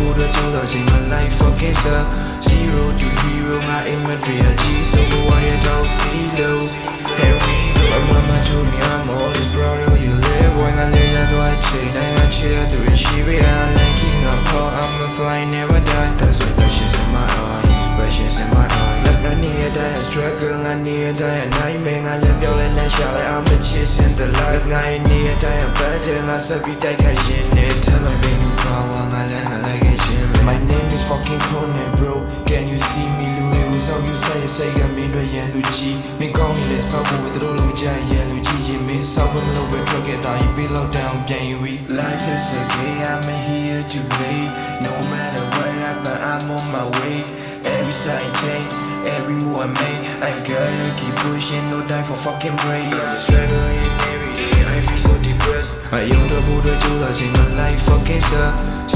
ဖို့အတွက်ကြိုးစားချိန်မှာ life fucking suck zero to hero ငါအိမ်မတွေအကြီးဆိုဘဝရဲ့တောင်းစီလို့ here we go my mama told me I'm always proud of you live when I lay down I change I chill to it she be I'm liking up I'm a fly never die that's what precious in my eyes precious in my eyes I need a die struggle I need a die nightmare I live your life shall I'm a chase in the light I need a die better I said be that guy in it tell my baby power I like it my name is fucking Conan bro can you see me Louis so you say I'm in the yan Luigi me call me let's talk with the roll ja yan Luigi me so I'm a little bit together you be low down gang we life is okay I'm here to late no matter what happen I'm on my way every side change every move I make I gotta keep pushing no time for fucking break I'm struggling every day I feel so depressed I own the border to the my life fucking suck